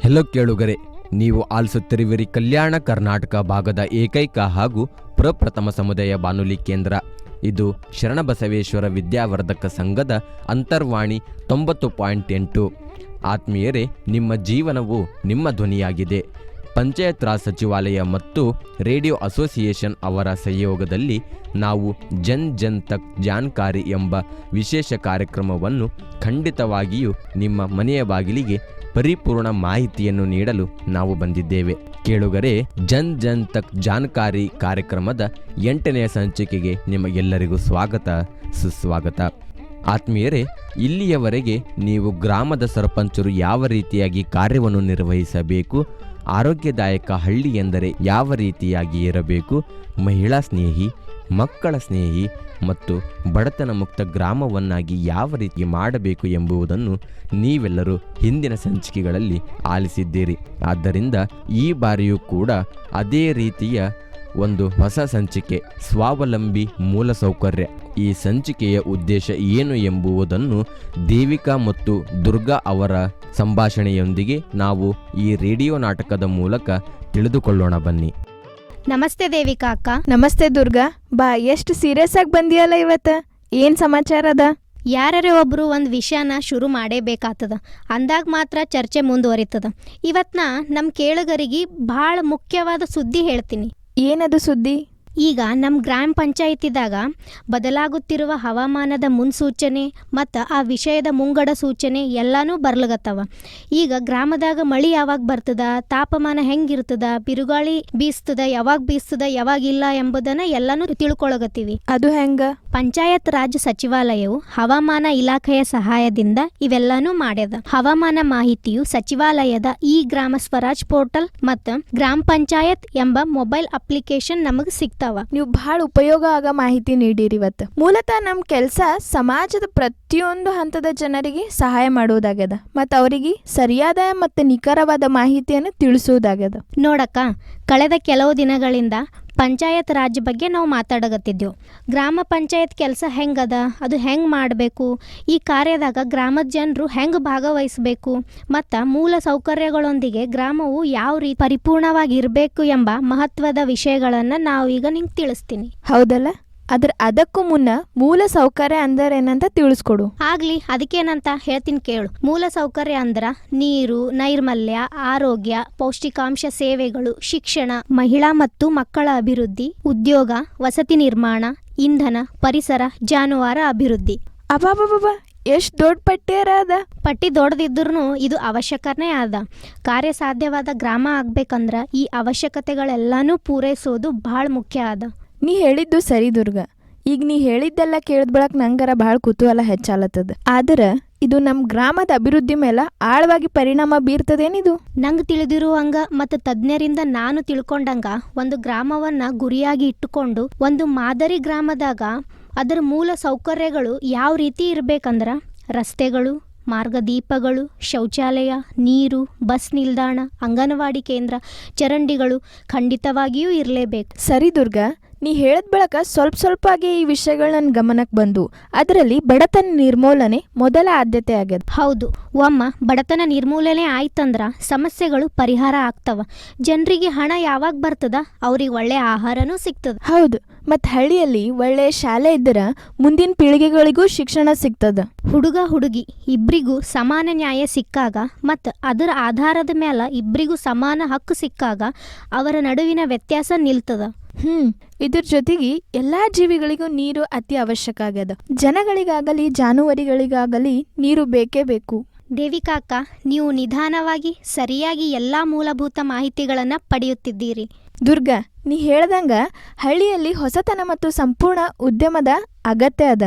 Hello ಕೇಳುಗರೆ, ನೀವು ಆಲಿಸುತ್ತಿರುವಿರಿ ಕಲ್ಯಾಣ ಕರ್ನಾಟಕ ಭಾಗದ ಏಕೈಕ ಹಾಗೂ ಪ್ರಪ್ರಥಮ ಸಮುದಾಯ ಬಾನುಲಿ ಕೇಂದ್ರ. ಇದು ಶರಣಬಸವೇಶ್ವರ ವಿದ್ಯಾವರ್ಧಕ ಸಂಘದ ಅಂತರ್ವಾಣಿ 90.8. ಆತ್ಮೀಯರೇ, ನಿಮ್ಮ ಜೀವನವು ನಿಮ್ಮ ಧ್ವನಿಯಾಗಿದೆ. ಪಂಚಾಯತ್ ರಾಜ್ ಸಚಿವಾಲಯ ಮತ್ತು ರೇಡಿಯೋ ಅಸೋಸಿಯೇಷನ್ ಅವರ ಸಹಯೋಗದಲ್ಲಿ ನಾವು ಜನ್ ಜನ್ ತಕ್ ಜಾನ್ಕಾರಿ ಎಂಬ ವಿಶೇಷ ಕಾರ್ಯಕ್ರಮವನ್ನು ಖಂಡಿತವಾಗಿಯೂ ನಿಮ್ಮ ಮನೆಯ ಬಾಗಿಲಿಗೆ ಪರಿಪೂರ್ಣ ಮಾಹಿತಿಯನ್ನು ನೀಡಲು ನಾವು ಬಂದಿದ್ದೇವೆ. ಕೇಳುಗರೆ, ಜನ್ ಜನ್ ತಕ್ ಜಾನ್ಕಾರಿ ಕಾರ್ಯಕ್ರಮದ 8ನೇ ಸಂಚಿಕೆಗೆ ನಿಮಗೆಲ್ಲರಿಗೂ ಸ್ವಾಗತ, ಸುಸ್ವಾಗತ. ಆತ್ಮೀಯರೇ, ಇಲ್ಲಿಯವರೆಗೆ ನೀವು ಗ್ರಾಮದ ಸರ್ಪಂಚರು ಯಾವ ರೀತಿಯಾಗಿ ಕಾರ್ಯವನ್ನು ನಿರ್ವಹಿಸಬೇಕು, ಆರೋಗ್ಯದಾಯಕ ಹಳ್ಳಿ ಎಂದರೆ ಯಾವ ರೀತಿಯಾಗಿ ಇರಬೇಕು, ಮಹಿಳಾ ಸ್ನೇಹಿ, ಮಕ್ಕಳ ಸ್ನೇಹಿ ಮತ್ತು ಬಡತನ ಮುಕ್ತ ಗ್ರಾಮವನ್ನಾಗಿ ಯಾವ ರೀತಿ ಮಾಡಬೇಕು ಎಂಬುದನ್ನು ನೀವೆಲ್ಲರೂ ಹಿಂದಿನ ಸಂಚಿಕೆಗಳಲ್ಲಿ ಆಲಿಸಿದ್ದೀರಿ. ಆದ್ದರಿಂದ ಈ ಬಾರಿಯೂ ಕೂಡ ಅದೇ ರೀತಿಯ ಒಂದು ಹೊಸ ಸಂಚಿಕೆ, ಸ್ವಾವಲಂಬಿ ಮೂಲಸೌಕರ್ಯ. ಈ ಸಂಚಿಕೆಯ ಉದ್ದೇಶ ಏನು ಎಂಬುದನ್ನು ದೇವಿಕಾ ಮತ್ತು ದುರ್ಗಾ ಅವರ ಸಂಭಾಷಣೆಯೊಂದಿಗೆ ನಾವು ಈ ರೇಡಿಯೋ ನಾಟಕದ ಮೂಲಕ ತಿಳಿದುಕೊಳ್ಳೋಣ ಬನ್ನಿ. ನಮಸ್ತೆ ದೇವಿಕಾ ಅಕ್ಕ. ನಮಸ್ತೆ ದುರ್ಗಾ. ಬಾ, ಎಷ್ಟು ಸೀರಿಯಸ್ ಆಗಿ ಬಂದಿಯಲ್ಲ ಇವತ್ತು. ಏನ್ ಸಮಾಚಾರ ಅದ? ಯಾರೇ ಒಬ್ರು ಒಂದು ವಿಷಯನ ಶುರು ಮಾಡೇಬೇಕಾಗ್ತದ, ಅಂದಾಗ ಮಾತ್ರ ಚರ್ಚೆ ಮುಂದುವರಿತದ. ಇವತ್ನ ನಮ್ಮ ಕೇಳುಗರಿಗೆ ಭಾಳ ಮುಖ್ಯವಾದ ಸುದ್ದಿ ಹೇಳ್ತೀನಿ. ಏನದು ಸುದ್ದಿ? ಈಗ ನಮ್ಮ ಗ್ರಾಮ ಪಂಚಾಯತಿದಾಗ ಬದಲಾಗುತ್ತಿರುವ ಹವಾಮಾನದ ಮುನ್ಸೂಚನೆ ಮತ್ತು ಆ ವಿಷಯದ ಮುಂಗಡ ಸೂಚನೆ ಎಲ್ಲನೂ ಬರ್ಲಗತ್ತವ. ಈಗ ಗ್ರಾಮದಾಗ ಮಳಿ ಯಾವಾಗ ಬರ್ತದ, ತಾಪಮಾನ ಹೆಂಗಿರ್ತದ, ಬಿರುಗಾಳಿ ಬೀಸ್ತದ, ಯಾವಾಗಿಲ್ಲ ಎಂಬುದನ್ನು ಎಲ್ಲನೂ ತಿಳ್ಕೊಳಗತ್ತೀವಿ. ಅದು ಹೆಂಗ? ಪಂಚಾಯತ್ ರಾಜ್ ಸಚಿವಾಲಯವು ಹವಾಮಾನ ಇಲಾಖೆಯ ಸಹಾಯದಿಂದ ಇವೆಲ್ಲಾನು ಮಾಡ್ಯದ. ಹವಾಮಾನ ಮಾಹಿತಿಯು ಸಚಿವಾಲಯದ ಈ ಗ್ರಾಮ ಸ್ವರಾಜ್ ಪೋರ್ಟಲ್ ಮತ್ತು ಗ್ರಾಮ ಪಂಚಾಯತ್ ಎಂಬ ಮೊಬೈಲ್ ಅಪ್ಲಿಕೇಶನ್ ನಮಗೆ ಸಿಗ್ತಾವ. ನೀವು ಬಹಳ ಉಪಯೋಗ ಆಗ ಮಾಹಿತಿ ನೀಡಿರಿ ಇವತ್ತು. ಮೂಲತಃ ನಮ್ ಕೆಲ್ಸ ಸಮಾಜದ ಪ್ರತಿಯೊಂದು ಹಂತದ ಜನರಿಗೆ ಸಹಾಯ ಮಾಡೋದಾಗ್ಯದ ಮತ್ತು ಅವರಿಗೆ ಸರಿಯಾದ ಮತ್ತು ನಿಖರವಾದ ಮಾಹಿತಿಯನ್ನು ತಿಳಿಸೋದಾಗ್ಯದ. ನೋಡಕ್ಕ, ಕಳೆದ ಕೆಲವು ದಿನಗಳಿಂದ ಪಂಚಾಯತ್ ರಾಜ್ ಬಗ್ಗೆ ನಾವು ಮಾತಾಡಗತ್ತಿದ್ದೆವು. ಗ್ರಾಮ ಪಂಚಾಯತ್ ಕೆಲಸ ಹೆಂಗದ, ಅದು ಹೆಂಗೆ ಮಾಡಬೇಕು, ಈ ಕಾರ್ಯದಾಗ ಗ್ರಾಮದ ಜನರು ಹೆಂಗೆ ಭಾಗವಹಿಸಬೇಕು ಮತ್ತು ಮೂಲ ಸೌಕರ್ಯಗಳೊಂದಿಗೆ ಗ್ರಾಮವು ಯಾವ ರೀತಿ ಪರಿಪೂರ್ಣವಾಗಿ ಇರಬೇಕು ಎಂಬ ಮಹತ್ವದ ವಿಷಯಗಳನ್ನು ನಾವು ಈಗ ನಿಂಗೆ ತಿಳಿಸ್ತೀನಿ. ಹೌದಲ್ಲ? ಅದಕ್ಕೂ ಮುನ್ನ ಮೂಲ ಸೌಕರ್ಯ ಅಂದರೇನಂತ ತಿಳಿಸ್ಕೊಡು. ಆಗ್ಲಿ, ಅದಕ್ಕೇನಂತ ಹೇಳ್ತೀನಿ ಕೇಳು. ಮೂಲ ಸೌಕರ್ಯ ಅಂದ್ರ ನೀರು, ನೈರ್ಮಲ್ಯ, ಆರೋಗ್ಯ, ಪೌಷ್ಟಿಕಾಂಶ ಸೇವೆಗಳು, ಶಿಕ್ಷಣ, ಮಹಿಳಾ ಮತ್ತು ಮಕ್ಕಳ ಅಭಿವೃದ್ಧಿ, ಉದ್ಯೋಗ, ವಸತಿ ನಿರ್ಮಾಣ, ಇಂಧನ, ಪರಿಸರ, ಜಾನುವಾರು ಅಭಿವೃದ್ಧಿ. ಅಬಾಬಾಬಾ, ಎಷ್ಟು ದೊಡ್ಡ ಪಟ್ಟಿಯರ ಅದ. ಪಟ್ಟಿ ದೊಡ್ಡದಿದ್ರೂ ಇದು ಅವಶ್ಯಕನೇ ಅದ. ಕಾರ್ಯಸಾಧ್ಯವಾದ ಗ್ರಾಮ ಆಗ್ಬೇಕಂದ್ರ ಈ ಅವಶ್ಯಕತೆಗಳೆಲ್ಲಾನು ಪೂರೈಸೋದು ಭಾಳ ಮುಖ್ಯ ಅದ. ನೀ ಹೇಳಿದ್ದು ಸರಿ ದುರ್ಗಾ. ಈಗ ನೀ ಹೇಳಿದ್ದೆಲ್ಲ ಕೇಳಿದ ಬಳಕ ನಂಗರ ಭಾಳ ಕುತೂಹಲ ಹೆಚ್ಚಾಲತ್ತದ. ಆದ್ರೆ ಇದು ನಮ್ಮ ಗ್ರಾಮದ ಅಭಿವೃದ್ಧಿ ಮೇಲೆ ಆಳವಾಗಿ ಪರಿಣಾಮ ಬೀರ್ತದೇನಿದು? ನಂಗೆ ತಿಳಿದಿರುವಂಗ ಮತ್ತು ತಜ್ಞರಿಂದ ನಾನು ತಿಳ್ಕೊಂಡಂಗ, ಒಂದು ಗ್ರಾಮವನ್ನ ಗುರಿಯಾಗಿ ಇಟ್ಟುಕೊಂಡು ಒಂದು ಮಾದರಿ ಗ್ರಾಮದಾಗ ಅದರ ಮೂಲ ಸೌಕರ್ಯಗಳು ಯಾವ ರೀತಿ ಇರಬೇಕಂದ್ರ ರಸ್ತೆಗಳು, ಮಾರ್ಗದೀಪಗಳು, ಶೌಚಾಲಯ, ನೀರು, ಬಸ್ ನಿಲ್ದಾಣ, ಅಂಗನವಾಡಿ ಕೇಂದ್ರ, ಚರಂಡಿಗಳು ಖಂಡಿತವಾಗಿಯೂ ಇರಲೇಬೇಕು. ಸರಿ ದುರ್ಗಾ, ನೀ ಹೇಳಿದ ಬಳಕ ಸ್ವಲ್ಪ ಈ ವಿಷಯಗಳು ನನ್ನ ಗಮನಕ್ಕೆ ಬಂದು. ಅದರಲ್ಲಿ ಬಡತನ ನಿರ್ಮೂಲನೆ ಮೊದಲ ಆದ್ಯತೆ ಆಗ್ಯದ. ಹೌದು, ಒಮ್ಮ ಬಡತನ ನಿರ್ಮೂಲನೆ ಆಯ್ತಂದ್ರ ಸಮಸ್ಯೆಗಳು ಪರಿಹಾರ ಆಗ್ತವ. ಜನರಿಗೆ ಹಣ ಯಾವಾಗ ಬರ್ತದ, ಅವ್ರಿಗೆ ಒಳ್ಳೆ ಆಹಾರನೂ ಸಿಗ್ತದ. ಹೌದು, ಮತ್ತು ಹಳ್ಳಿಯಲ್ಲಿ ಒಳ್ಳೆಯ ಶಾಲೆ ಇದ್ದರ ಮುಂದಿನ ಪೀಳಿಗೆಗಳಿಗೂ ಶಿಕ್ಷಣ ಸಿಗ್ತದ. ಹುಡುಗ ಹುಡುಗಿ ಇಬ್ಬರಿಗೂ ಸಮಾನ ನ್ಯಾಯ ಸಿಕ್ಕಾಗ ಮತ್ತು ಅದರ ಆಧಾರದ ಮೇಲೆ ಇಬ್ಬರಿಗೂ ಸಮಾನ ಹಕ್ಕು ಸಿಕ್ಕಾಗ ಅವರ ನಡುವಿನ ವ್ಯತ್ಯಾಸ ನಿಲ್ತದ. ಇದ್ರ ಜೊತೆಗೆ ಎಲ್ಲಾ ಜೀವಿಗಳಿಗೂ ನೀರು ಅತಿ ಅವಶ್ಯಕ ಆಗ್ಯದ. ಜನಗಳಿಗಾಗಲಿ ಜಾನುವಾರುಗಳಿಗಾಗಲಿ ನೀರು ಬೇಕೇ ಬೇಕು. ದೇವಿಕಾ ಅಕ್ಕ, ನೀವು ನಿಧಾನವಾಗಿ ಸರಿಯಾಗಿ ಎಲ್ಲಾ ಮೂಲಭೂತ ಮಾಹಿತಿಗಳನ್ನ ಪಡೆಯುತ್ತಿದ್ದೀರಿ. ದುರ್ಗಾ, ನೀ ಹೇಳ್ದಂಗ ಹಳ್ಳಿಯಲ್ಲಿ ಹೊಸತನ ಮತ್ತು ಸಂಪೂರ್ಣ ಉದ್ಯಮದ ಅಗತ್ಯ ಅದ.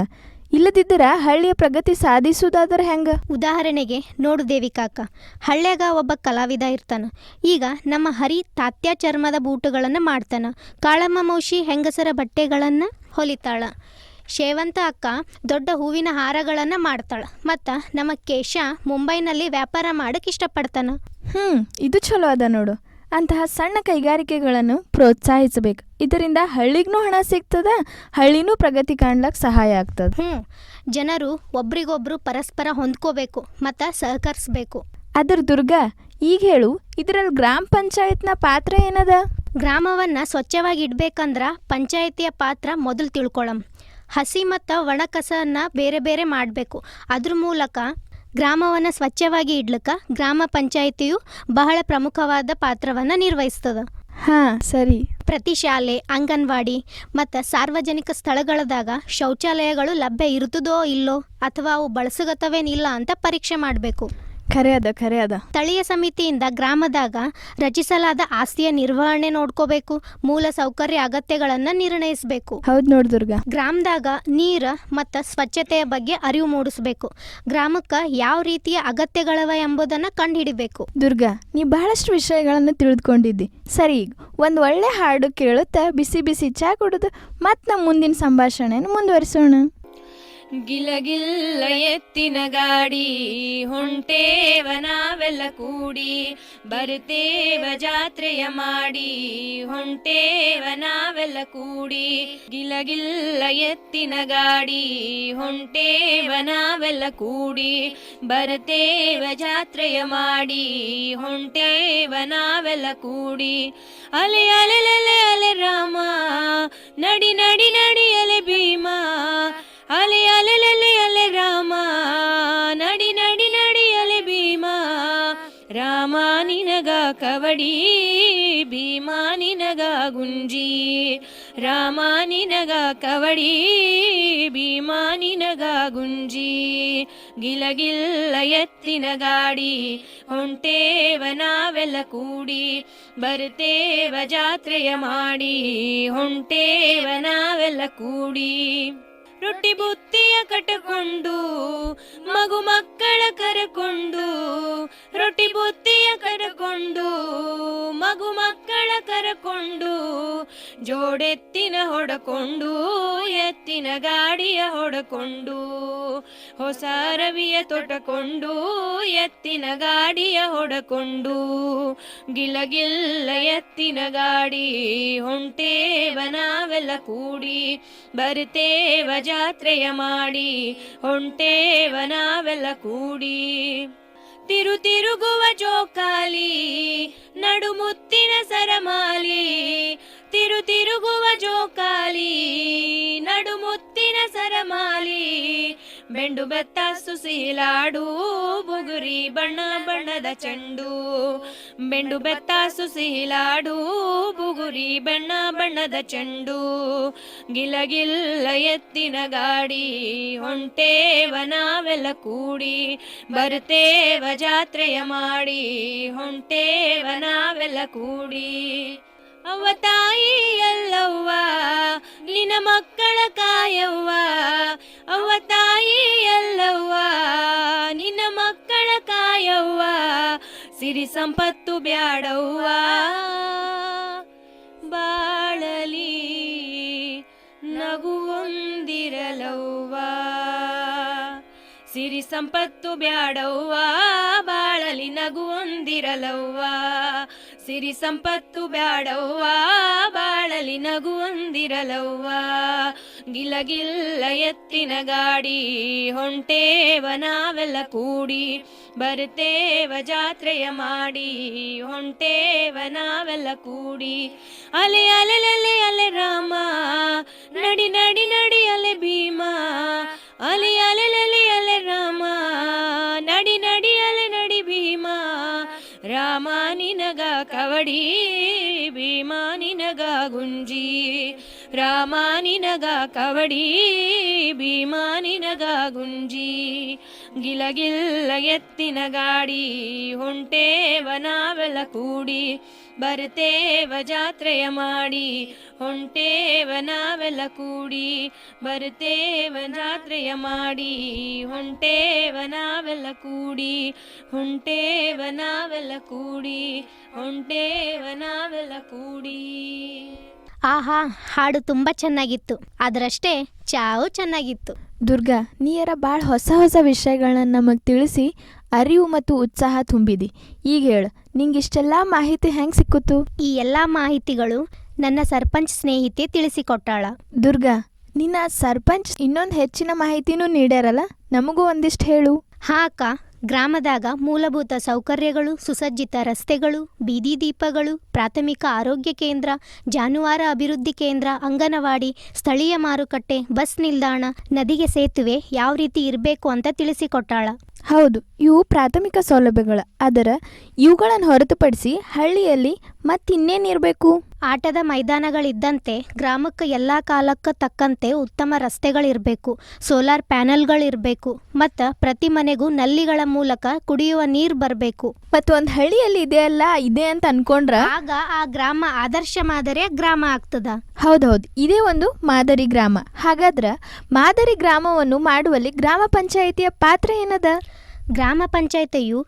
ಇಲ್ಲದಿದ್ದರ ಹಳ್ಳಿಯ ಪ್ರಗತಿ ಸಾಧಿಸುವುದಾದ್ರೆ ಹೆಂಗ? ಉದಾಹರಣೆಗೆ ನೋಡು ದೇವಿಕಾ ಅಕ್ಕ, ಹಳ್ಳ್ಯಾಗ ಒಬ್ಬ ಕಲಾವಿದ ಇರ್ತಾನ. ಈಗ ನಮ್ಮ ಹರಿ ತಾತ್ಯ ಚರ್ಮದ ಬೂಟುಗಳನ್ನು ಮಾಡ್ತಾನ. ಕಾಳಮ್ಮ ಮೌಶಿ ಹೆಂಗಸರ ಬಟ್ಟೆಗಳನ್ನು ಹೊಲಿತಾಳ. ಶೇವಂತ ಅಕ್ಕ ದೊಡ್ಡ ಹೂವಿನ ಹಾರಗಳನ್ನು ಮಾಡ್ತಾಳ. ಮತ್ತು ನಮ್ಮ ಕೇಶ ಮುಂಬೈನಲ್ಲಿ ವ್ಯಾಪಾರ ಮಾಡಕ್ಕೆ ಇಷ್ಟಪಡ್ತಾನ. ಇದು ಚಲೋ ಅದ ನೋಡು. ಅಂತಹ ಸಣ್ಣ ಕೈಗಾರಿಕೆಗಳನ್ನು ಪ್ರೋತ್ಸಾಹಿಸಬೇಕು. ಇದರಿಂದ ಹಳ್ಳಿಗೂ ಹಣ ಸಿಗ್ತದ, ಹಳ್ಳಿನೂ ಪ್ರಗತಿ ಕಾಣ್ಲಕ್ಕೆ ಸಹಾಯ ಆಗ್ತದ. ಜನರು ಒಬ್ರಿಗೊಬ್ರು ಪರಸ್ಪರ ಹೊಂದ್ಕೋಬೇಕು ಮತ್ತು ಸಹಕರಿಸಬೇಕು. ಅದ್ರ ದುರ್ಗಾ, ಈಗ ಹೇಳು, ಇದರಲ್ಲಿ ಗ್ರಾಮ ಪಂಚಾಯತ್ನ ಪಾತ್ರ ಏನದ? ಗ್ರಾಮವನ್ನು ಸ್ವಚ್ಛವಾಗಿ ಇಡ್ಬೇಕಂದ್ರ ಪಂಚಾಯಿತಿಯ ಪಾತ್ರ ಮೊದಲು ತಿಳ್ಕೊಳಂ. ಹಸಿ ಮತ್ತು ಒಣ ಕಸವನ್ನು ಬೇರೆ ಬೇರೆ ಮಾಡಬೇಕು. ಅದ್ರ ಮೂಲಕ ಗ್ರಾಮವನ್ನು ಸ್ವಚ್ಛವಾಗಿ ಇಡ್ಲಿಕ್ಕೆ ಗ್ರಾಮ ಪಂಚಾಯಿತಿಯು ಬಹಳ ಪ್ರಮುಖವಾದ ಪಾತ್ರವನ್ನು ನಿರ್ವಹಿಸ್ತದೆ. ಹಾಂ, ಸರಿ. ಪ್ರತಿ ಶಾಲೆ, ಅಂಗನವಾಡಿ ಮತ್ತು ಸಾರ್ವಜನಿಕ ಸ್ಥಳಗಳದಾಗ ಶೌಚಾಲಯಗಳು ಲಭ್ಯ ಇರ್ತದೋ ಇಲ್ಲೋ ಅಥವಾ ಅವು ಬಳಸಗತ್ತವೇನಿಲ್ಲ ಅಂತ ಪರೀಕ್ಷೆ ಮಾಡಬೇಕು. ಖರೆ ಅದ. ಸ್ಥಳೀಯ ಸಮಿತಿಯಿಂದ ಗ್ರಾಮದಾಗ ರಚಿಸಲಾದ ಆಸ್ತಿಯ ನಿರ್ವಹಣೆ ನೋಡ್ಕೋಬೇಕು. ಮೂಲ ಸೌಕರ್ಯ ಅಗತ್ಯಗಳನ್ನು ನಿರ್ಣಯಿಸಬೇಕು. ಹೌದು ನೋಡ್ ದುರ್ಗಾ. ಗ್ರಾಮದಾಗ ನೀರು ಮತ್ತು ಸ್ವಚ್ಛತೆಯ ಬಗ್ಗೆ ಅರಿವು ಮೂಡಿಸಬೇಕು. ಗ್ರಾಮಕ್ಕೆ ಯಾವ ರೀತಿಯ ಅಗತ್ಯಗಳವ ಎಂಬುದನ್ನು ಕಂಡುಹಿಡಿಬೇಕು. ದುರ್ಗಾ, ನೀ ಬಹಳಷ್ಟು ವಿಷಯಗಳನ್ನು ತಿಳಿದುಕೊಂಡಿದ್ದಿ. ಸರಿ, ಈಗ ಒಂದು ಒಳ್ಳೆ ಹಾಡು ಕೇಳುತ್ತಾ ಬಿಸಿ ಬಿಸಿ ಚಾ ಕುಡಿದು ಮತ್ತೆ ನಮ್ಮ ಮುಂದಿನ ಸಂಭಾಷಣೆಯನ್ನು ಮುಂದುವರಿಸೋಣ. ಗಿಲಗಿಲ್ಲ ಎತ್ತಿನ ಗಾಡಿ ಹೊಂಟೇವ ನಾವೆಲ್ಲ ಕೂಡಿ, ಬರ್ತೇವ ಜಾತ್ರೆಯ ಮಾಡಿ ಹೊಂಟೇವ ನಾವೆಲ್ಲ ಕೂಡಿ. ಗಿಲಗಿಲ್ಲ ಎತ್ತಿನ ಗಾಡಿ ಹೊಂಟೇವ ನಾವೆಲ್ಲ ಕೂಡಿ, ಬರ್ತೇವ ಜಾತ್ರೆಯ ಮಾಡಿ ಹೊಂಟೇವ ನಾವೆಲ್ಲ ಕೂಡಿ. ಅಲೆ ಅಲೆಲೆಲೆ ಅಲೆ ರಾಮ, ನಡಿ ನಡಿ ನಡಿ ಅಲೆ ಭೀಮ, ಅಲೆ ಅಲೆಲೆಲೆ ಅಲೆ ರಾಮ, ನಡಿ ನಡಿ ನಡಿ ಅಲೆ ಭೀಮ. ರಾಮ ನಿನಗ ಕವಡಿ, ಭೀಮ ನಿನಗ ಗುಂಜಿ. ರಾಮ ನಿನಗ ಕವಡಿ, ಭೀಮ ನಿನಗ ಗುಂಜಿ. ಗಿಲಗಿಲ್ಲ ಎತ್ತಿನ ಗಾಡಿ ಹೊಂಟೇವ ನಾವೆಲ್ಲ ಕೂಡಿ, ಬರ್ತೇವ ಜಾತ್ರೆಯ ಮಾಡಿ ಹೊಂಟೇವ ನಾವೆಲ್ಲ ಕೂಡಿ. ರೊಟ್ಟಿ ಬುತ್ತಿಯ ಕಟ್ಟಕೊಂಡು ಮಗು ಮಕ್ಕಳ ಕರಕೊಂಡು, ರೊಟ್ಟಿ ಬುತ್ತಿಯ ಕರಕೊಂಡು ಮಗು ಮಕ್ಕಳ ಕರಕೊಂಡು, ಜೋಡೆತ್ತಿನ ಹೊಡಕೊಂಡು ಎತ್ತಿನ ಗಾಡಿಯ ಹೊಡಕೊಂಡು, ಹೊಸ ರವಿಯ ತೊಟಕೊಂಡು ಎತ್ತಿನ ಗಾಡಿಯ ಹೊಡಕೊಂಡು. ಗಿಲಗಿಲ್ಲ ಎತ್ತಿನ ಗಾಡಿ ಹೊಂಟೇವ ನಾವೆಲ್ಲ ಕೂಡಿ, ಬರ್ತೇವ ಜಾತ್ರೆಯ ಮಾಡಿ ಹೊಂಟೇವ ನಾವೆಲ್ಲ ಕೂಡಿ. ತಿರುಗುವ ಜೋಕಾಲಿ ನಡುಮುತ್ತಿನ ಸರಮಾಲಿ, ತಿರುಗುವ ಜೋಕಾಲಿ ನಡುಮುತ್ತಿನ ಸರಮಾಲಿ. ಬೆಂಡು ಬೆತ್ತ ಸುಸೀಲಾಡು ಬುಗುರಿ ಬಣ್ಣ ಬಣ್ಣದ ಚೆಂಡು, ಬೆಂಡು ಬೆತ್ತ ಸುಸೀಲಾಡು ಬುಗುರಿ ಬಣ್ಣ ಬಣ್ಣದ ಚೆಂಡು. ಗಿಲಗಿಲ್ಲ ಎತ್ತಿನ ಗಾಡಿ ಹೊಂಟೇವ ನಾವೆಲ್ಲ ಕೂಡಿ, ಬರ್ತೇವ ಜಾತ್ರೆಯ ಮಾಡಿ ಹೊಂಟೇವ ನಾವೆಲ್ಲ ಕೂಡಿ. ಅವ್ವ ತಾಯಿ ಎಲ್ಲವ್ವ ನಿನ್ನ ಮಕ್ಕಳ ಕಾಯವ್ವ, ಅವ್ವ ತಾಯಿ ಎಲ್ಲವ್ವ ನಿನ್ನ ಮಕ್ಕಳ ಕಾಯವ್ವ. ಸಿರಿ ಸಂಪತ್ತು ಬ್ಯಾಡವ್ವ ಬಾಳಲಿ ನಗುವೊಂದಿರಲವ್ವ. ಸಿರಿ ಸಂಪತ್ತು ಬ್ಯಾಡವ್ವ ಬಾಳಲಿ ನಗುವೊಂದಿರಲವ್ವ. ಸಿರಿ ಸಂಪತ್ತು ಬ್ಯಾಡವ್ವ ಬಾಳಲಿ ನಗುವೊಂದಿರಲವ್ವ. ಗಿಲಗಿಲ್ಲ ಎತ್ತಿನ ಗಾಡಿ ಹೊಂಟೇವ ನಾವೆಲ್ಲ ಕೂಡಿ, ಬರ್ತೇವ ಜಾತ್ರೆಯ ಮಾಡಿ ಹೊಂಟೇವ ನಾವೆಲ್ಲ ಕೂಡಿ. ಅಲೆ ಅಲೆಲೆಲೆ ಅಲೆ ರಾಮ, ನಡಿ ನಡಿ ನಡಿ ಅಲೆ ಭೀಮ, ಅಲೆ ಅಲೆಲೆಲೆ ಅಲೆ ರಾಮ, ನಡಿ ನಡಿ ಅಲೆ ನಡಿ ಭೀಮ. ರಾಮ ನಿನಗ ಕವಡಿ, ಭೀಮ ನಿನಗ ಗುಂಜಿ. ರಾಮ ನಿನಗ ಕವಡಿ, ಭೀಮ ನಿನಗ ಗುಂಜಿ. ಗಿಲಗಿಲ್ಲ ಎತ್ತಿನ ಗಾಡಿ ಹೊಂಟೇವ ನಾವೆಲ್ಲ ಕೂಡಿ, ಬರ್ತೇವ ಜಾತ್ರೆಯ ಮಾಡಿ ಹೊಂಟೇವ ನಾವೆಲ್ಲ ಕೂಡಿ. ಬರ್ತೇವ ಜಾತ್ರೆಯ ಮಾಡಿ ಹೊಂಟೇವ ನಾವೆಲ್ಲ ಕೂಡಿ, ಹೊಂಟೇವ ನಾವೆಲ್ಲ ಕೂಡಿ, ಹೊಂಟೇವ ನಾವೆಲ್ಲ ಕೂಡಿ. ಆಹಾ, ಹಾಡು ತುಂಬ ಚೆನ್ನಾಗಿತ್ತು. ಅದರಷ್ಟೇ ಚಾವು ಚೆನ್ನಾಗಿತ್ತು. ದುರ್ಗಾ, ನೀಯರ ಭಾಳ ಹೊಸ ಹೊಸ ವಿಷಯಗಳನ್ನ ನಮಗೆ ತಿಳಿಸಿ ಅರಿವು ಮತ್ತು ಉತ್ಸಾಹ ತುಂಬಿದಿ. ಈಗ ಹೇಳು, ನಿಂಗೆ ಇಷ್ಟೆಲ್ಲ ಮಾಹಿತಿ ಹೆಂಗೆ ಸಿಕ್ಕಿತು? ಈ ಎಲ್ಲ ಮಾಹಿತಿಗಳು ನನ್ನ ಸರ್ಪಂಚ್ ಸ್ನೇಹಿತೆ ತಿಳಿಸಿಕೊಟ್ಟಾಳ. ದುರ್ಗಾ, ನಿನ್ನ ಸರ್ಪಂಚ್ ಇನ್ನೊಂದು ಹೆಚ್ಚಿನ ಮಾಹಿತಿನೂ ನೀಡ್ಯಾರಲ್ಲ, ನಮಗೂ ಒಂದಿಷ್ಟು ಹೇಳು. ಹಾ ಅಕ್ಕ, ಗ್ರಾಮದಾಗ ಮೂಲಭೂತ ಸೌಕರ್ಯಗಳು, ಸುಸಜ್ಜಿತ ರಸ್ತೆಗಳು, ಬೀದಿ ದೀಪಗಳು, ಪ್ರಾಥಮಿಕ ಆರೋಗ್ಯ ಕೇಂದ್ರ, ಜಾನುವಾರು ಅಭಿವೃದ್ಧಿ ಕೇಂದ್ರ, ಅಂಗನವಾಡಿ, ಸ್ಥಳೀಯ ಮಾರುಕಟ್ಟೆ, ಬಸ್ ನಿಲ್ದಾಣ, ನದಿಗೆ ಸೇತುವೆ ಯಾವ ರೀತಿ ಇರಬೇಕು ಅಂತ ತಿಳಿಸಿಕೊಟ್ಟಾಳ. ಹೌದು, ಇವು ಪ್ರಾಥಮಿಕ ಸೌಲಭ್ಯಗಳು. ಆದರೆ ಇವುಗಳನ್ನು ಹೊರತುಪಡಿಸಿ ಹಳ್ಳಿಯಲ್ಲಿ ಮತ್ತಿನ್ನೇನಿರಬೇಕು? ಆಟದ ಮೈದಾನಗಳಿದ್ದಂತೆ ಗ್ರಾಮಕ್ಕೆ ಎಲ್ಲ ಕಾಲಕ್ಕೆ ತಕ್ಕಂತೆ ಉತ್ತಮ ರಸ್ತೆಗಳಿರಬೇಕು, ಸೋಲಾರ್ ಪ್ಯಾನಲ್ಗಳಿರಬೇಕು, ಮತ್ತು ಪ್ರತಿ ಮನೆಗೂ ನಲ್ಲಿಗಳ ಮೂಲಕ ಕುಡಿಯುವ ನೀರು ಬರಬೇಕು. ಮತ್ತು ಒಂದು ಹಳ್ಳಿಯಲ್ಲಿ ಇದೆ ಅಂತ ಅನ್ಕೊಂಡ್ರ ಆಗ ಆ ಗ್ರಾಮ ಆದರ್ಶ ಮಾದರಿಯ ಗ್ರಾಮ ಆಗ್ತದ. ಹೌದೌದು, ಇದೇ ಒಂದು ಮಾದರಿ ಗ್ರಾಮ. ಹಾಗಾದ್ರೆ ಮಾದರಿ ಗ್ರಾಮವನ್ನು ಮಾಡುವಲ್ಲಿ ಗ್ರಾಮ ಪಂಚಾಯಿತಿಯ ಪಾತ್ರ ಏನದ? ಗ್ರಾಮ ಪಂಚಾಯತಿಯು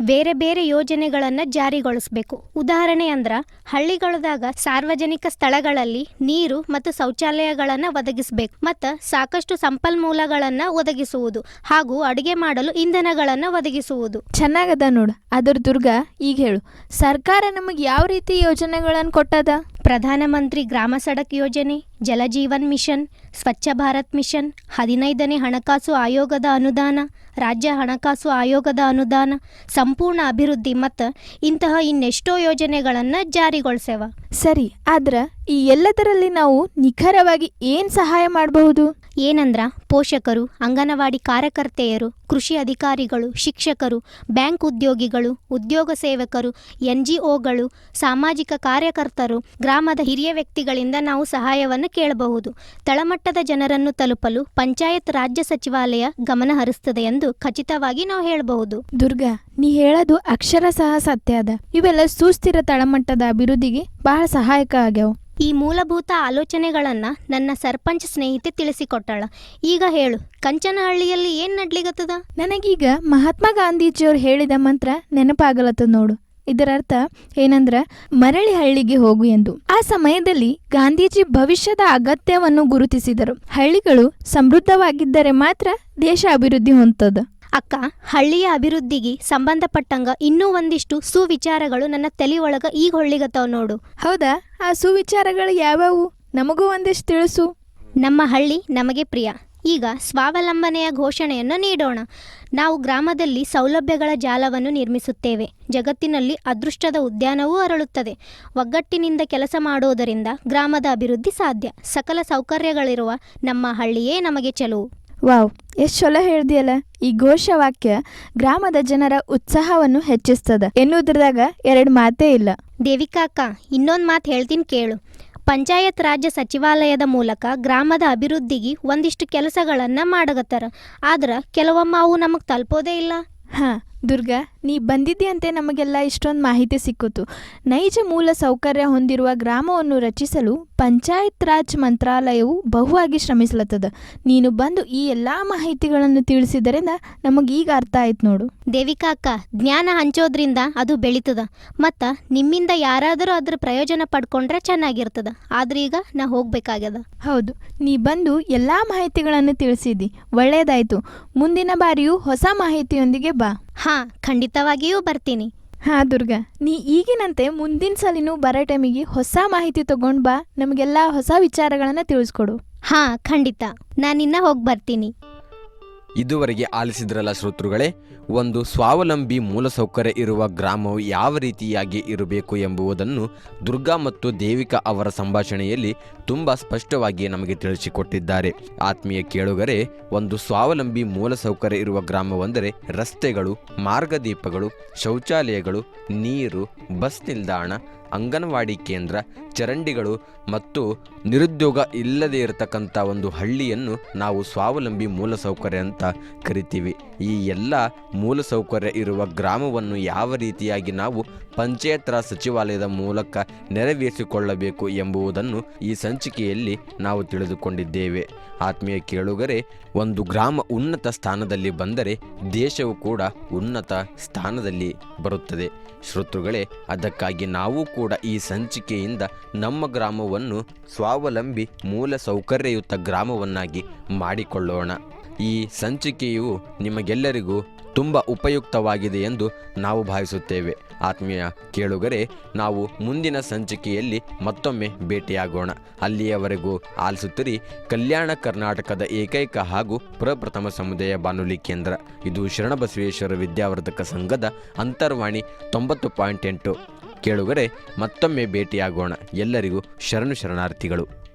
ಬೇರೆ ಬೇರೆ ಯೋಜನೆಗಳನ್ನು ಜಾರಿಗೊಳಿಸಬೇಕು. ಉದಾಹರಣೆ ಅಂದ್ರೆ ಹಳ್ಳಿಗಳದಾಗ ಸಾರ್ವಜನಿಕ ಸ್ಥಳಗಳಲ್ಲಿ ನೀರು ಮತ್ತು ಶೌಚಾಲಯಗಳನ್ನು ಒದಗಿಸಬೇಕು, ಮತ್ತು ಸಾಕಷ್ಟು ಸಂಪನ್ಮೂಲಗಳನ್ನು ಒದಗಿಸುವುದು ಹಾಗೂ ಅಡುಗೆ ಮಾಡಲು ಇಂಧನಗಳನ್ನು ಒದಗಿಸುವುದು. ಚೆನ್ನಾಗದ ನೋಡು. ಅದರ ದುರ್ಗ, ಈಗ ಹೇಳು, ಸರ್ಕಾರ ನಮಗೆ ಯಾವ ರೀತಿ ಯೋಜನೆಗಳನ್ನು ಕೊಟ್ಟದ? ಪ್ರಧಾನಮಂತ್ರಿ ಗ್ರಾಮ ಸಡಕ್ ಯೋಜನೆ, ಜಲಜೀವನ್ ಮಿಷನ್, ಸ್ವಚ್ಛ ಭಾರತ್ ಮಿಷನ್, 15ನೇ ಹಣಕಾಸು ಆಯೋಗದ ಅನುದಾನ, ರಾಜ್ಯ ಹಣಕಾಸು ಆಯೋಗದ ಅನುದಾನ, ಸಂಪೂರ್ಣ ಅಭಿವೃದ್ಧಿ ಮತ್ತು ಇಂತಹ ಇನ್ನೆಷ್ಟೋ ಯೋಜನೆಗಳನ್ನು ಜಾರಿಗೊಳಿಸ್ಯಾವ. ಸರಿ, ಆದ್ರೆ ಈ ಎಲ್ಲದರಲ್ಲಿ ನಾವು ನಿಖರವಾಗಿ ಏನು ಸಹಾಯ ಮಾಡಬಹುದು? ಏನಂದ್ರ ಪೋಷಕರು, ಅಂಗನವಾಡಿ ಕಾರ್ಯಕರ್ತೆಯರು, ಕೃಷಿ ಅಧಿಕಾರಿಗಳು, ಶಿಕ್ಷಕರು, ಬ್ಯಾಂಕ್ ಉದ್ಯೋಗಿಗಳು, ಉದ್ಯೋಗ ಸೇವಕರು, NGOಗಳು, ಸಾಮಾಜಿಕ ಕಾರ್ಯಕರ್ತರು, ಗ್ರಾಮದ ಹಿರಿಯ ವ್ಯಕ್ತಿಗಳಿಂದ ನಾವು ಸಹಾಯವನ್ನು ಕೇಳಬಹುದು. ತಳಮಟ್ಟದ ಜನರನ್ನು ತಲುಪಲು ಪಂಚಾಯತ್ ರಾಜ್ಯ ಸಚಿವಾಲಯ ಗಮನ ಹರಿಸ್ತದೆ ಎಂದು ಖಚಿತವಾಗಿ ನಾವು ಹೇಳಬಹುದು. ದುರ್ಗಾ, ನೀ ಹೇಳೋದು ಅಕ್ಷರಶಃ ಸತ್ಯ ಅದ. ಇವೆಲ್ಲ ಸುಸ್ಥಿರ ತಳಮಟ್ಟದ ಅಭಿವೃದ್ಧಿಗೆ ಬಹಳ ಸಹಾಯಕ ಆಗ್ಯಾವ. ಈ ಮೂಲಭೂತ ಆಲೋಚನೆಗಳನ್ನು ನನ್ನ ಸರ್ಪಂಚ್ ಸ್ನೇಹಿತೆ ತಿಳಿಸಿಕೊಟ್ಟಾಳ. ಈಗ ಹೇಳು, ಕಂಚನಹಳ್ಳಿಯಲ್ಲಿ ಏನು ನಡ್ಲಿಗತ್ತದ? ನನಗೀಗ ಮಹಾತ್ಮ ಗಾಂಧೀಜಿಯವ್ರು ಹೇಳಿದ ಮಂತ್ರ ನೆನಪಾಗಲತ್ತದ ನೋಡು. ಇದರ ಅರ್ಥ ಏನಂದ್ರ ಮರಳಿ ಹಳ್ಳಿಗೆ ಹೋಗು ಎಂದು. ಆ ಸಮಯದಲ್ಲಿ ಗಾಂಧೀಜಿ ಭವಿಷ್ಯದ ಅಗತ್ಯವನ್ನು ಗುರುತಿಸಿದರು. ಹಳ್ಳಿಗಳು ಸಮೃದ್ಧವಾಗಿದ್ದರೆ ಮಾತ್ರ ದೇಶ ಅಭಿವೃದ್ಧಿ ಹೊಂದದ. ಅಕ್ಕ, ಹಳ್ಳಿಯ ಅಭಿವೃದ್ಧಿಗೆ ಸಂಬಂಧಪಟ್ಟಂಗ ಇನ್ನೂ ಒಂದಿಷ್ಟು ಸುವಿಚಾರಗಳು ನನ್ನ ತಲೆ ಒಳಗ ಈಗ ಹೊಳ್ಳಿಗತ್ತವ ನೋಡು. ಹೌದಾ? ಆ ಸುವಿಚಾರಗಳು ಯಾವ್ಯಾವು? ನಮಗೂ ಒಂದಿಷ್ಟು ತಿಳಿಸು. ನಮ್ಮ ಹಳ್ಳಿ ನಮಗೆ ಪ್ರಿಯ. ಈಗ ಸ್ವಾವಲಂಬನೆಯ ಘೋಷಣೆಯನ್ನು ನೀಡೋಣ. ನಾವು ಗ್ರಾಮದಲ್ಲಿ ಸೌಲಭ್ಯಗಳ ಜಾಲವನ್ನು ನಿರ್ಮಿಸುತ್ತೇವೆ. ಜಗತ್ತಿನಲ್ಲಿ ಅದೃಷ್ಟದ ಉದ್ಯಾನವೂ ಅರಳುತ್ತದೆ. ಒಗ್ಗಟ್ಟಿನಿಂದ ಕೆಲಸ ಮಾಡುವುದರಿಂದ ಗ್ರಾಮದ ಅಭಿವೃದ್ಧಿ ಸಾಧ್ಯ. ಸಕಲ ಸೌಕರ್ಯಗಳಿರುವ ನಮ್ಮ ಹಳ್ಳಿಯೇ ನಮಗೆ ಚೆಲುವು. ವಾವ್, ಎಷ್ಟು ಚಲೋ ಹೇಳ್ದಿಯಲ್ಲ. ಈ ಘೋಷವಾಕ್ಯ ಗ್ರಾಮದ ಜನರ ಉತ್ಸಾಹವನ್ನು ಹೆಚ್ಚಿಸ್ತದ ಎನ್ನುವುದ್ರದಾಗ ಎರಡು ಮಾತೇ ಇಲ್ಲ. ದೇವಿಕಾ ಅಕ್ಕ, ಇನ್ನೊಂದು ಮಾತು ಹೇಳ್ತೀನಿ ಕೇಳು. ಪಂಚಾಯತ್ ರಾಜ್ಯ ಸಚಿವಾಲಯದ ಮೂಲಕ ಗ್ರಾಮದ ಅಭಿವೃದ್ಧಿಗೆ ಒಂದಿಷ್ಟು ಕೆಲಸಗಳನ್ನು ಮಾಡಗತ್ತಾರ. ಆದ್ರೆ ಕೆಲವೊಮ್ಮೆ ಅವು ನಮಗೆ ತಲುಪೋದೇ ಇಲ್ಲ. ಹಾಂ ದುರ್ಗಾ, ನೀ ಬಂದಿದ್ದೀಯಂತೆ ನಮಗೆಲ್ಲ ಇಷ್ಟೊಂದು ಮಾಹಿತಿ ಸಿಕ್ಕಿತು. ನೈಜ ಮೂಲ ಸೌಕರ್ಯ ಹೊಂದಿರುವ ಗ್ರಾಮವನ್ನು ರಚಿಸಲು ಪಂಚಾಯತ್ ರಾಜ್ ಮಂತ್ರಾಲಯವು ಬಹುವಾಗಿ ಶ್ರಮಿಸ್ಲತ್ತದ. ನೀನು ಬಂದು ಈ ಎಲ್ಲ ಮಾಹಿತಿಗಳನ್ನು ತಿಳಿಸಿದ್ದರಿಂದ ನಮಗೀಗ ಅರ್ಥ ಆಯ್ತು ನೋಡು. ದೇವಿಕಾ ಅಕ್ಕ, ಜ್ಞಾನ ಹಂಚೋದ್ರಿಂದ ಅದು ಬೆಳೀತದ, ಮತ್ತು ನಿಮ್ಮಿಂದ ಯಾರಾದರೂ ಅದ್ರ ಪ್ರಯೋಜನ ಪಡ್ಕೊಂಡ್ರೆ ಚೆನ್ನಾಗಿರ್ತದ. ಆದ್ರೆ ಈಗ ನಾ ಹೋಗ್ಬೇಕಾಗ್ಯದ. ಹೌದು, ನೀ ಬಂದು ಎಲ್ಲ ಮಾಹಿತಿಗಳನ್ನು ತಿಳಿಸಿದ್ದಿ, ಒಳ್ಳೆಯದಾಯಿತು. ಮುಂದಿನ ಬಾರಿಯೂ ಹೊಸ ಮಾಹಿತಿಯೊಂದಿಗೆ ಬಾ. ಹಾಂ, ಖಂಡಿತವಾಗಿಯೂ ಬರ್ತೀನಿ. ಹಾಂ ದುರ್ಗಾ, ನೀ ಈಗಿನಂತೆ ಮುಂದಿನ ಸಲಿನೂ ಬರೋ ಟೈಮಿಗೆ ಹೊಸ ಮಾಹಿತಿ ತಗೊಂಡು ಬಾ. ನಮಗೆಲ್ಲ ಹೊಸ ವಿಚಾರಗಳನ್ನು ತಿಳಿಸ್ಕೊಡು. ಹಾಂ, ಖಂಡಿತ. ನಾನಿನ್ನ ಹೋಗಿ ಬರ್ತೀನಿ. ಇದುವರೆಗೆ ಆಲಿಸಿದ್ರಲ್ಲ ಶ್ರೋತೃಗಳೇ, ಒಂದು ಸ್ವಾವಲಂಬಿ ಮೂಲಸೌಕರ್ಯ ಇರುವ ಗ್ರಾಮವು ಯಾವ ರೀತಿಯಾಗಿ ಇರಬೇಕು ಎಂಬುದನ್ನು ದುರ್ಗಾ ಮತ್ತು ದೇವಿಕಾ ಅವರ ಸಂಭಾಷಣೆಯಲ್ಲಿ ತುಂಬ ಸ್ಪಷ್ಟವಾಗಿ ನಮಗೆ ತಿಳಿಸಿಕೊಟ್ಟಿದ್ದಾರೆ. ಆತ್ಮೀಯ ಕೇಳುಗರೆ, ಒಂದು ಸ್ವಾವಲಂಬಿ ಮೂಲಸೌಕರ್ಯ ಇರುವ ಗ್ರಾಮವೆಂದರೆ ರಸ್ತೆಗಳು, ಮಾರ್ಗದೀಪಗಳು, ಶೌಚಾಲಯಗಳು, ನೀರು, ಬಸ್ ನಿಲ್ದಾಣ, ಅಂಗನವಾಡಿ ಕೇಂದ್ರ, ಚರಂಡಿಗಳು ಮತ್ತು ನಿರುದ್ಯೋಗ ಇಲ್ಲದೇ ಇರತಕ್ಕಂಥ ಒಂದು ಹಳ್ಳಿಯನ್ನು ನಾವು ಸ್ವಾವಲಂಬಿ ಮೂಲಸೌಕರ್ಯ ಅಂತ ಕರಿತೀವಿ. ಈ ಎಲ್ಲ ಮೂಲಸೌಕರ್ಯ ಇರುವ ಗ್ರಾಮವನ್ನು ಯಾವ ರೀತಿಯಾಗಿ ನಾವು ಪಂಚಾಯತ್ ರಾಜ್ ಸಚಿವಾಲಯದ ಮೂಲಕ ನೆರವೇರಿಸಿಕೊಳ್ಳಬೇಕು ಎಂಬುದನ್ನು ಈ ಸಂಚಿಕೆಯಲ್ಲಿ ನಾವು ತಿಳಿದುಕೊಂಡಿದ್ದೇವೆ. ಆತ್ಮೀಯ ಕೇಳುಗರೆ, ಒಂದು ಗ್ರಾಮ ಉನ್ನತ ಸ್ಥಾನದಲ್ಲಿ ಬಂದರೆ ದೇಶವು ಕೂಡ ಉನ್ನತ ಸ್ಥಾನದಲ್ಲಿ ಬರುತ್ತದೆ. ಶ್ರೋತೃಗಳೇ, ಅದಕ್ಕಾಗಿ ನಾವು ಕೂಡ ಈ ಸಂಚಿಕೆಯಿಂದ ನಮ್ಮ ಗ್ರಾಮವನ್ನು ಸ್ವಾವಲಂಬಿ ಮೂಲ ಸೌಕರ್ಯಯುತ ಗ್ರಾಮವನ್ನಾಗಿ ಮಾಡಿಕೊಳ್ಳೋಣ. ಈ ಸಂಚಿಕೆಯು ನಿಮಗೆಲ್ಲರಿಗೂ ತುಂಬ ಉಪಯುಕ್ತವಾಗಿದೆ ಎಂದು ನಾವು ಭಾವಿಸುತ್ತೇವೆ. ಆತ್ಮೀಯ ಕೇಳುಗರೆ, ನಾವು ಮುಂದಿನ ಸಂಚಿಕೆಯಲ್ಲಿ ಮತ್ತೊಮ್ಮೆ ಭೇಟಿಯಾಗೋಣ. ಅಲ್ಲಿಯವರೆಗೂ ಆಲಿಸುತ್ತಿರಿ ಕಲ್ಯಾಣ ಕರ್ನಾಟಕದ ಏಕೈಕ ಹಾಗೂ ಪ್ರಪ್ರಥಮ ಸಮುದಾಯ ಬಾನುಲಿ ಕೇಂದ್ರ. ಇದು ಶರಣಬಸವೇಶ್ವರ ವಿದ್ಯಾವರ್ಧಕ ಸಂಘದ ಅಂತರ್ವಾಣಿ 90.8. ಕೇಳುಗರೆ, ಮತ್ತೊಮ್ಮೆ ಭೇಟಿಯಾಗೋಣ. ಎಲ್ಲರಿಗೂ ಶರಣಾರ್ಥಿಗಳು.